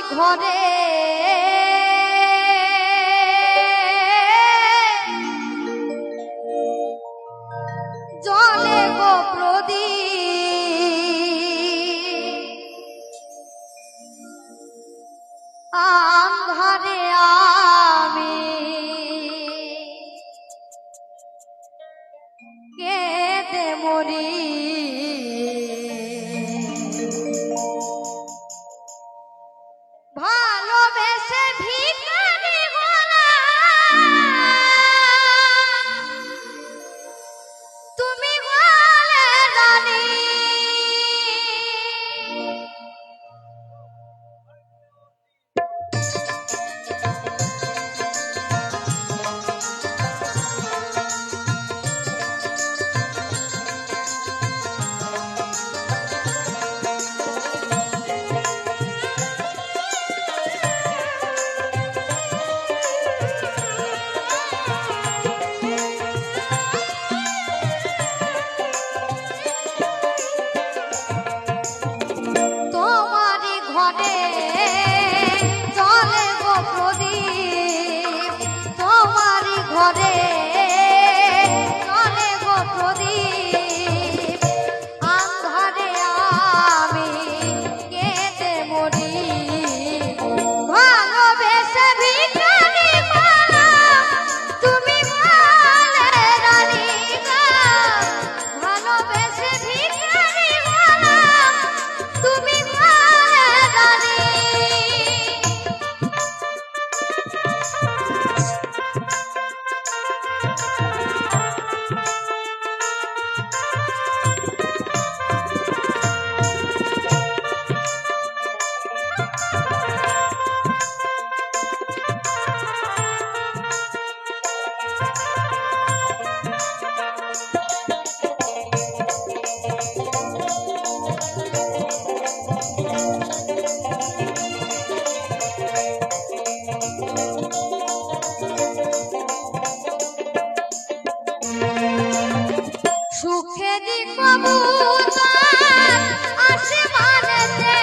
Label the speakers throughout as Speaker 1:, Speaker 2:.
Speaker 1: ঘরে জলে গো প্রদীপ আন্ধারে আমি কেঁদে মরি ভালোবেসে ভিখারি তুমি বলে রানী সুখেরি কবুতর আসমানেতে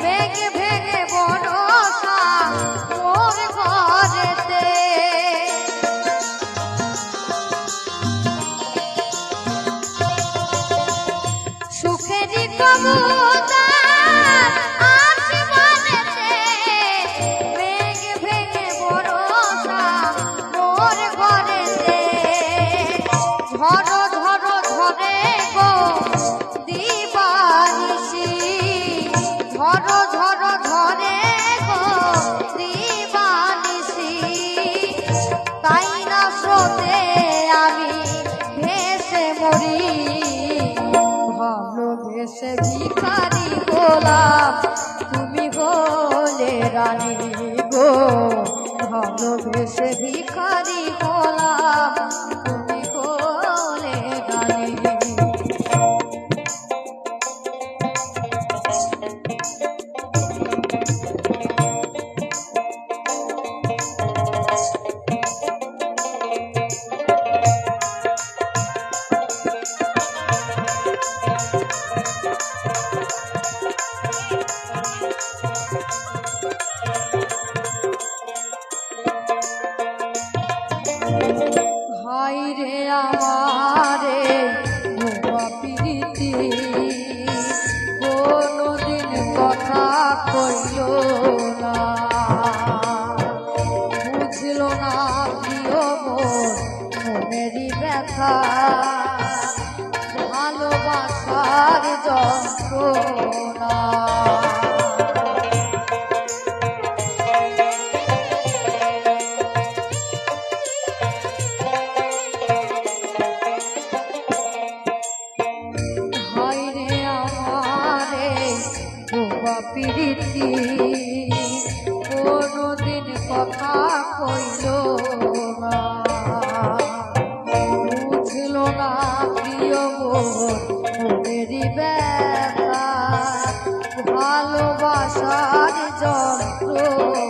Speaker 1: ভেঙে ভেঙে বরষা মোর ঘরেতে সুখেরি কবুতর আসমানেতে ভেঙে ভেঙে বরষা মোর ঘরেতে ধরো ধরো ধরে গো দিবানিশি ধরো ধরো ধরে গো দিবানিশি তাই না স্রোতে আমি ভেসে মরি ভালোবেসে ভিখারি গোলাম তুমি হলে রানী গো ভালোবেসে ভিখারি গোলাম হাই রে আমারে ভুয়া প্রীতি কোনদিন কথা কইল না বুঝল না প্রিয় মোর মনেরই ব্যথা ভালোবাসার যন্ত্রণা প্রীতি কোনদিন কথা কইল না বুঝল না প্রিয় মনেরই ব্যথা ভালোবাসার যন্ত্রণা